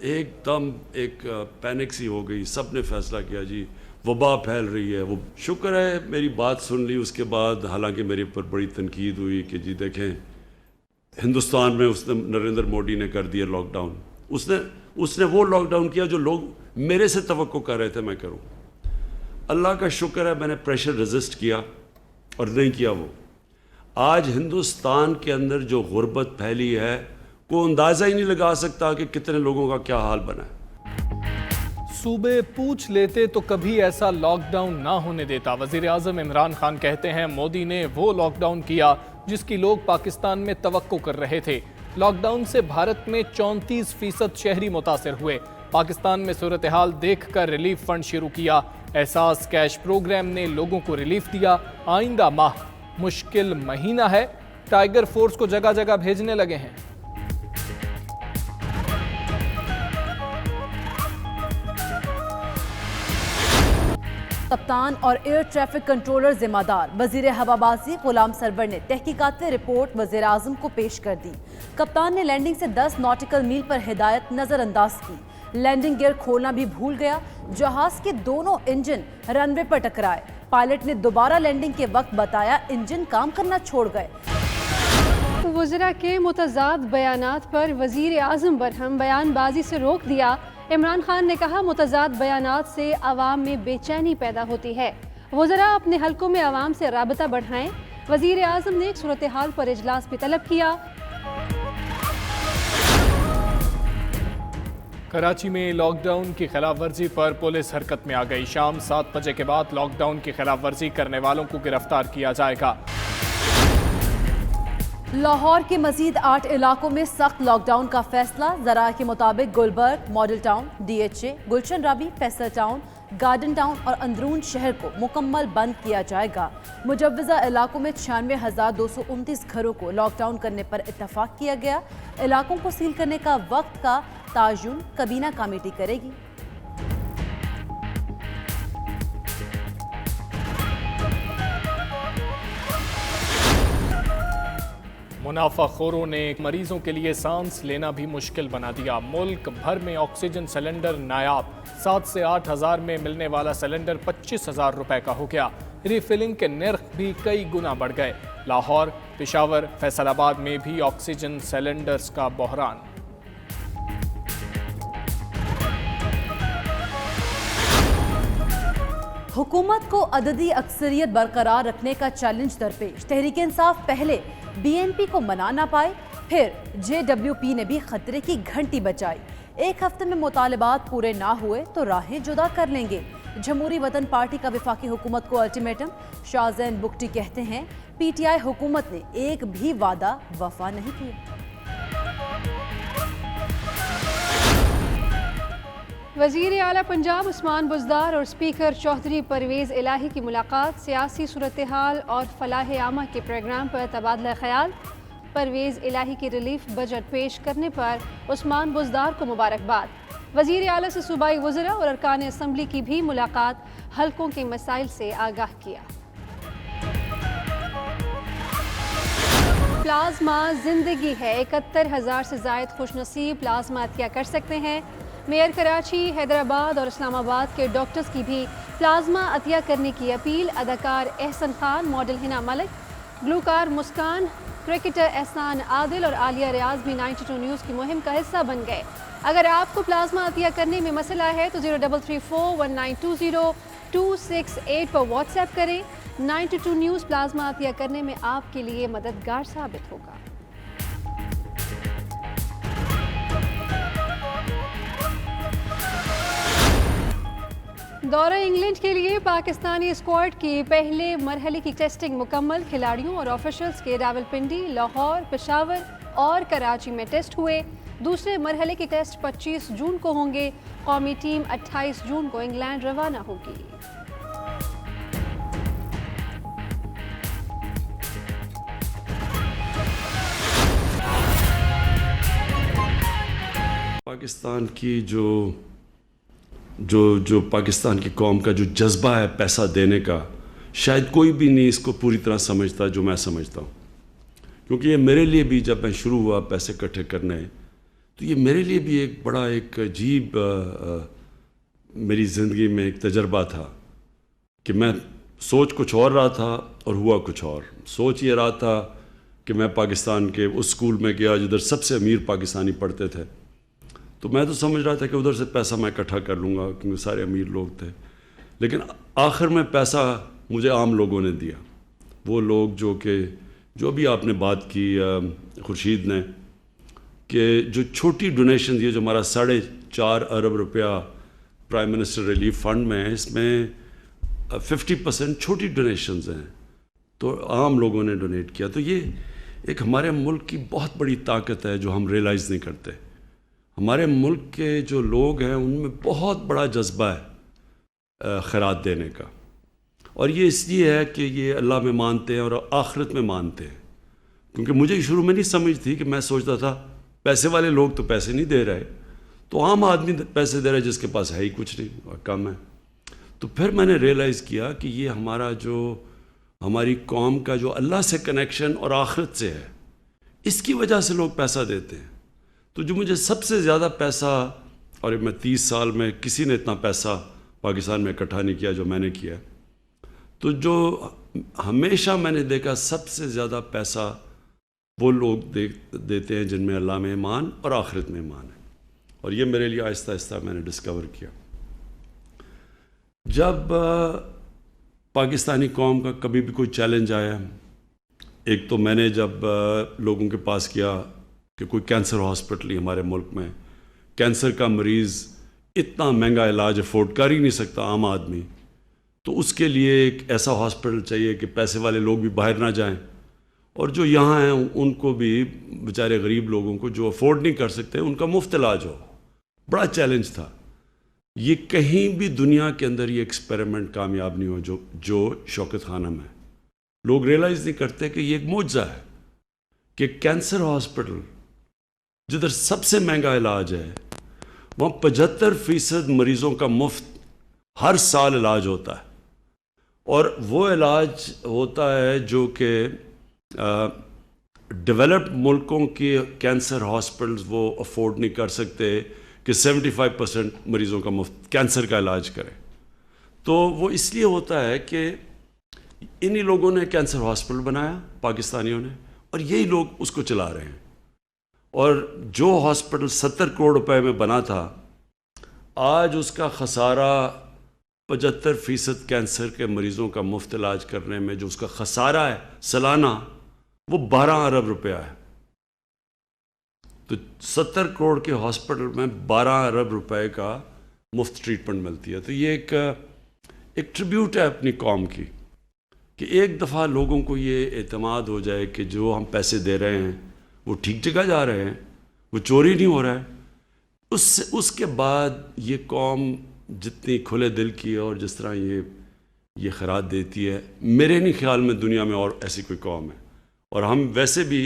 ایک دم ایک پینک سی ہو گئی. سب نے فیصلہ کیا جی وبا پھیل رہی ہے. وہ شکر ہے میری بات سن لی. اس کے بعد حالانکہ میرے اوپر بڑی تنقید ہوئی کہ جی دیکھیں ہندوستان میں اس نے نریندر مودی نے کر دیا لاک ڈاؤن. اس نے وہ لاک ڈاؤن کیا جو لوگ میرے سے توقع کر رہے تھے میں کروں. اللہ کا شکر ہے میں نے پریشر ریزسٹ کیا اور نہیں کیا. وہ آج ہندوستان کے اندر جو غربت پھیلی ہے کوئی اندازہ ہی نہیں لگا سکتا کہ کتنے لوگوں کا کیا حال بنا ہے. صوبے پوچھ لیتے تو کبھی ایسا لاک ڈاؤن نہ ہونے دیتا. وزیر اعظم عمران خان کہتے ہیں مودی نے وہ لاک ڈاؤن کیا جس کی لوگ پاکستان میں توقع کر رہے تھے. لاک ڈاؤن سے بھارت میں 34% شہری متاثر ہوئے. پاکستان میں صورتحال دیکھ کر ریلیف فنڈ شروع کیا. احساس کیش پروگرام نے لوگوں کو ریلیف دیا. آئندہ ماہ مشکل مہینہ ہے. ٹائیگر فورس کو جگہ جگہ بھیجنے لگے ہیں. کپتان اور ایئر ٹریفک کنٹرولر ذمہ دار. وزیر ہوابازی غلام سرور نے تحقیقاتی رپورٹ وزیر اعظم کو پیش کر دی. کپتان نے لینڈنگ سے 10 ناٹیکل میل پر ہدایت نظر انداز کی. لینڈنگ گیئر کھولنا بھی بھول گیا. جہاز کے دونوں انجن رن وے پر ٹکرائے. پائلٹ نے دوبارہ لینڈنگ کے وقت بتایا انجن کام کرنا چھوڑ گئے. وزراء کے متضاد بیانات پر وزیر اعظم برہم. بیان بازی سے روک دیا. عمران خان نے کہا متضاد بیانات سے عوام میں بے چینی پیدا ہوتی ہے. وزراء اپنے حلقوں میں عوام سے رابطہ بڑھائیں. وزیر اعظم نے ایک صورتحال پر اجلاس بھی طلب کیا. کراچی میں لاک ڈاؤن کی خلاف ورزی پر پولیس حرکت میں آ گئی. شام 7 بجے کے بعد لاک ڈاؤن کی خلاف ورزی کرنے والوں کو گرفتار کیا جائے گا. لاہور کے مزید 8 علاقوں میں سخت لاک ڈاؤن کا فیصلہ. ذرائع کے مطابق Gulberg, Model Town, D H A, Gulshan Ravi, Faisal Town, Garden Town اور اندرون شہر کو مکمل بند کیا جائے گا. مجوزہ علاقوں میں 96,229 گھروں کو لاک ڈاؤن کرنے پر اتفاق کیا گیا. علاقوں کو سیل کرنے کا وقت کا تعین کابینہ کمیٹی کرے گی. منافع خوروں نے مریضوں کے لیے سانس لینا بھی مشکل بنا دیا. ملک بھر میں آکسیجن سلنڈر نایاب. 7 سے 8 ہزار میں ملنے والا سلنڈر 25,000 روپے کا ہو گیا. ریفلنگ کے نرخ بھی کئی گنا بڑھ گئے. لاہور، پشاور، فیصل آباد میں بھی آکسیجن سلنڈرز کا بحران. حکومت کو عددی اکثریت برقرار رکھنے کا چیلنج درپیش. تحریک انصاف پہلے بی این پی کو منا نہ پائے، پھر جے ڈبلیو پی نے بھی خطرے کی گھنٹی بجائی. 1 ہفتے میں مطالبات پورے نہ ہوئے تو راہیں جدا کر لیں گے. جمہوری وطن پارٹی کا وفاقی حکومت کو الٹیمیٹم. شاہ زین بگٹی کہتے ہیں پی ٹی آئی حکومت نے ایک بھی وعدہ وفا نہیں کیا. وزیر اعلیٰ پنجاب عثمان بزدار اور اسپیکر چودھری پرویز الہی کی ملاقات. سیاسی صورتحال اور فلاح عامہ کے پروگرام پر تبادلہ خیال. پرویز الہی کی ریلیف بجٹ پیش کرنے پر عثمان بزدار کو مبارکباد. وزیر اعلیٰ سے صوبائی وزراء اور ارکان اسمبلی کی بھی ملاقات. حلقوں کے مسائل سے آگاہ کیا. پلازما زندگی ہے. 71,000 سے زائد خوش نصیب پلازما عطیہ کر سکتے ہیں. میئر کراچی، حیدرآباد اور اسلام آباد کے ڈاکٹرز کی بھی پلازما عطیہ کرنے کی اپیل. اداکار احسن خان، ماڈل ہنا ملک، گلوکار مسکان، کرکٹر احسان عادل اور عالیہ ریاض بھی 92 نیوز کی مہم کا حصہ بن گئے. اگر آپ کو پلازما عطیہ کرنے میں مسئلہ ہے تو 03341920-268 پر واٹس ایپ کریں. 92 نیوز پلازما عطیہ کرنے میں آپ کے لیے مددگار ثابت ہوگا. دورہ انگلینڈ کے لیے پاکستانی اسکواڈ کی پہلے مرحلے کی ٹیسٹنگ مکمل. کھلاڑیوں اور آفیشلز کے راولپنڈی، لاہور، پشاور اور کراچی میں ٹیسٹ ہوئے. دوسرے مرحلے کے ٹیسٹ 25 جون کو ہوں گے. قومی ٹیم 28 جون کو انگلینڈ روانہ ہوگی. پاکستان کی جو پاکستان کی قوم کا جو جذبہ ہے پیسہ دینے کا، شاید کوئی بھی نہیں اس کو پوری طرح سمجھتا جو میں سمجھتا ہوں. کیونکہ یہ میرے لیے بھی جب میں شروع ہوا پیسے اکٹھے کرنے تو یہ میرے لیے بھی ایک بڑا ایک عجیب میری زندگی میں ایک تجربہ تھا کہ میں سوچ کچھ اور رہا تھا اور ہوا کچھ اور. سوچ یہ رہا تھا کہ میں پاکستان کے اس اسکول میں گیا جدھر سب سے امیر پاکستانی پڑھتے تھے. تو میں تو سمجھ رہا تھا کہ ادھر سے پیسہ میں اکٹھا کر لوں گا کیونکہ سارے امیر لوگ تھے. لیکن آخر میں پیسہ مجھے عام لوگوں نے دیا. وہ لوگ جو بھی آپ نے بات کی خورشید نے کہ جو چھوٹی ڈونیشن یہ جو ہمارا 4.5 ارب روپیہ پرائم منسٹر ریلیف فنڈ میں ہے، اس میں 50% چھوٹی ڈونیشنز ہیں، تو عام لوگوں نے ڈونیٹ کیا. تو یہ ایک ہمارے ملک کی بہت بڑی طاقت ہے جو ہم ریئلائز نہیں کرتے. ہمارے ملک کے جو لوگ ہیں ان میں بہت بڑا جذبہ ہے خیرات دینے کا، اور یہ اس لیے ہے کہ یہ اللہ میں مانتے ہیں اور آخرت میں مانتے ہیں. کیونکہ مجھے شروع میں نہیں سمجھ تھی کہ میں سوچتا تھا پیسے والے لوگ تو پیسے نہیں دے رہے، تو عام آدمی پیسے دے رہا ہے جس کے پاس ہے ہی کچھ نہیں اور کم ہے. تو پھر میں نے ریئلائز کیا کہ یہ ہماری قوم کا جو اللہ سے کنیکشن اور آخرت سے ہے، اس کی وجہ سے لوگ پیسہ دیتے ہیں. تو جو مجھے سب سے زیادہ پیسہ، اور میں 30 سال میں کسی نے اتنا پیسہ پاکستان میں اکٹھا نہیں کیا جو میں نے کیا، تو جو ہمیشہ میں نے دیکھا سب سے زیادہ پیسہ وہ لوگ دیتے ہیں جن میں اللہ میں ایمان اور آخرت میں ایمان ہے. اور یہ میرے لیے آہستہ آہستہ میں نے ڈسکور کیا. جب پاکستانی قوم کا کبھی بھی کوئی چیلنج آیا، ایک تو میں نے جب لوگوں کے پاس کیا کہ کوئی کینسر ہاسپٹل ہی ہمارے ملک میں، کینسر کا مریض اتنا مہنگا علاج افورڈ کر ہی نہیں سکتا عام آدمی، تو اس کے لیے ایک ایسا ہاسپٹل چاہیے کہ پیسے والے لوگ بھی باہر نہ جائیں، اور جو یہاں ہیں ان کو بھی، بیچارے غریب لوگوں کو جو افورڈ نہیں کر سکتے، ان کا مفت علاج ہو. بڑا چیلنج تھا. یہ کہیں بھی دنیا کے اندر یہ ایکسپیریمنٹ کامیاب نہیں ہو جو شوکت خانہ میں. لوگ ریئلائز نہیں کرتے کہ یہ ایک معجزہ ہے کہ کینسر ہاسپٹل جدھر سب سے مہنگا علاج ہے، وہاں 75% مریضوں کا مفت ہر سال علاج ہوتا ہے. اور وہ علاج ہوتا ہے جو کہ ڈیولپڈ ملکوں کے کینسر ہاسپٹلز وہ افورڈ نہیں کر سکتے کہ 75% مریضوں کا مفت کینسر کا علاج کرے. تو وہ اس لیے ہوتا ہے کہ انہی لوگوں نے کینسر ہاسپٹل بنایا، پاکستانیوں نے، اور یہی لوگ اس کو چلا رہے ہیں. اور جو ہاسپٹل 70 کروڑ روپے میں بنا تھا، آج اس کا خسارہ 75% کینسر کے مریضوں کا مفت علاج کرنے میں جو اس کا خسارہ ہے سالانہ، وہ 12 ارب روپیہ ہے. تو 70 کروڑ کے ہاسپٹل میں 12 ارب روپے کا مفت ٹریٹمنٹ ملتی ہے. تو یہ ایک ٹریبیوٹ ہے اپنی قوم کی کہ ایک دفعہ لوگوں کو یہ اعتماد ہو جائے کہ جو ہم پیسے دے رہے ہیں وہ ٹھیک جگہ جا رہے ہیں، وہ چوری نہیں ہو رہا ہے. اس کے بعد یہ قوم جتنی کھلے دل کی ہے اور جس طرح یہ خیرات دیتی ہے، میرے نہیں خیال میں دنیا میں اور ایسی کوئی قوم ہے. اور ہم ویسے بھی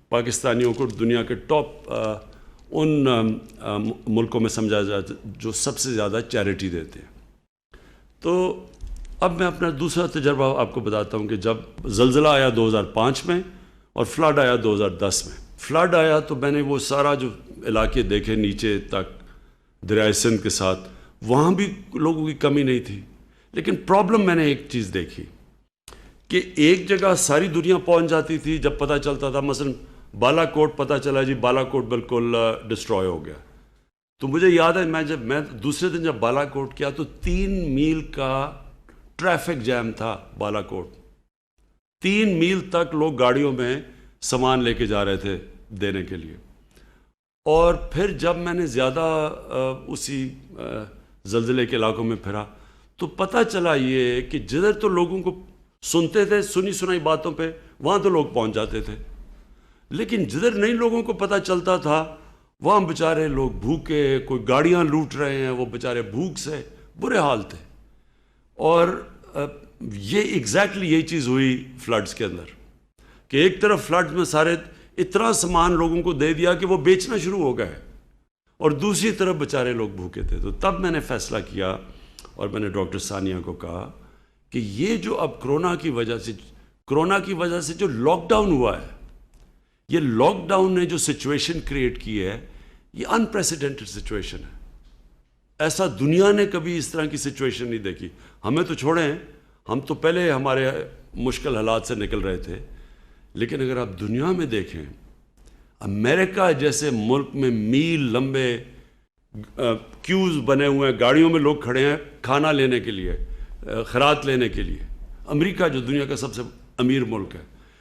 پاکستانیوں کو دنیا کے ٹاپ ان ملکوں میں سمجھا جاتا ہے جو سب سے زیادہ چیریٹی دیتے ہیں. تو اب میں اپنا دوسرا تجربہ آپ کو بتاتا ہوں کہ جب زلزلہ آیا 2005 میں اور فلڈ آیا 2010 میں. فلڈ آیا تو میں نے وہ سارا جو علاقے دیکھے نیچے تک دریائے سندھ کے ساتھ، وہاں بھی لوگوں کی کمی نہیں تھی. لیکن پرابلم میں نے ایک چیز دیکھی کہ ایک جگہ ساری دنیا پہنچ جاتی تھی جب پتہ چلتا تھا، مثلا بالا کوٹ پتہ چلا جی بالا کوٹ بالکل ڈسٹروائے ہو گیا. تو مجھے یاد ہے میں دوسرے دن جب بالا کوٹ کیا تو 3 میل کا ٹریفک جیم تھا. بالا کوٹ 3 میل تک لوگ گاڑیوں میں سامان لے کے جا رہے تھے دینے کے لیے. اور پھر جب میں نے زیادہ اسی زلزلے کے علاقوں میں پھرا تو پتہ چلا یہ کہ جدھر تو لوگوں کو سنتے تھے سنی سنائی باتوں پہ، وہاں تو لوگ پہنچ جاتے تھے، لیکن جدھر نئی لوگوں کو پتہ چلتا تھا وہاں بیچارے لوگ بھوکے، کوئی گاڑیاں لوٹ رہے ہیں، وہ بیچارے بھوک سے برے حال تھے. اور یہ ایگزیکٹلی یہی چیز ہوئی فلڈز کے اندر کہ ایک طرف فلڈز میں سارے اتنا سامان لوگوں کو دے دیا کہ وہ بیچنا شروع ہو گئے، اور دوسری طرف بیچارے لوگ بھوکے تھے. تو تب میں نے فیصلہ کیا اور میں نے ڈاکٹر ثانیہ کو کہا کہ یہ جو اب کرونا کی وجہ سے جو لاک ڈاؤن ہوا ہے، یہ لاک ڈاؤن نے جو سچویشن کریٹ کی ہے، یہ انپریسیڈنٹڈ سچویشن ہے. ایسا دنیا نے کبھی اس طرح کی سچویشن نہیں دیکھی. ہمیں تو چھوڑیں, ہم تو پہلے ہمارے مشکل حالات سے نکل رہے تھے, لیکن اگر آپ دنیا میں دیکھیں, امریکہ جیسے ملک میں میل لمبے کیوز بنے ہوئے ہیں, گاڑیوں میں لوگ کھڑے ہیں کھانا لینے کے لیے, خیرات لینے کے لیے. امریکہ جو دنیا کا سب سے امیر ملک ہے,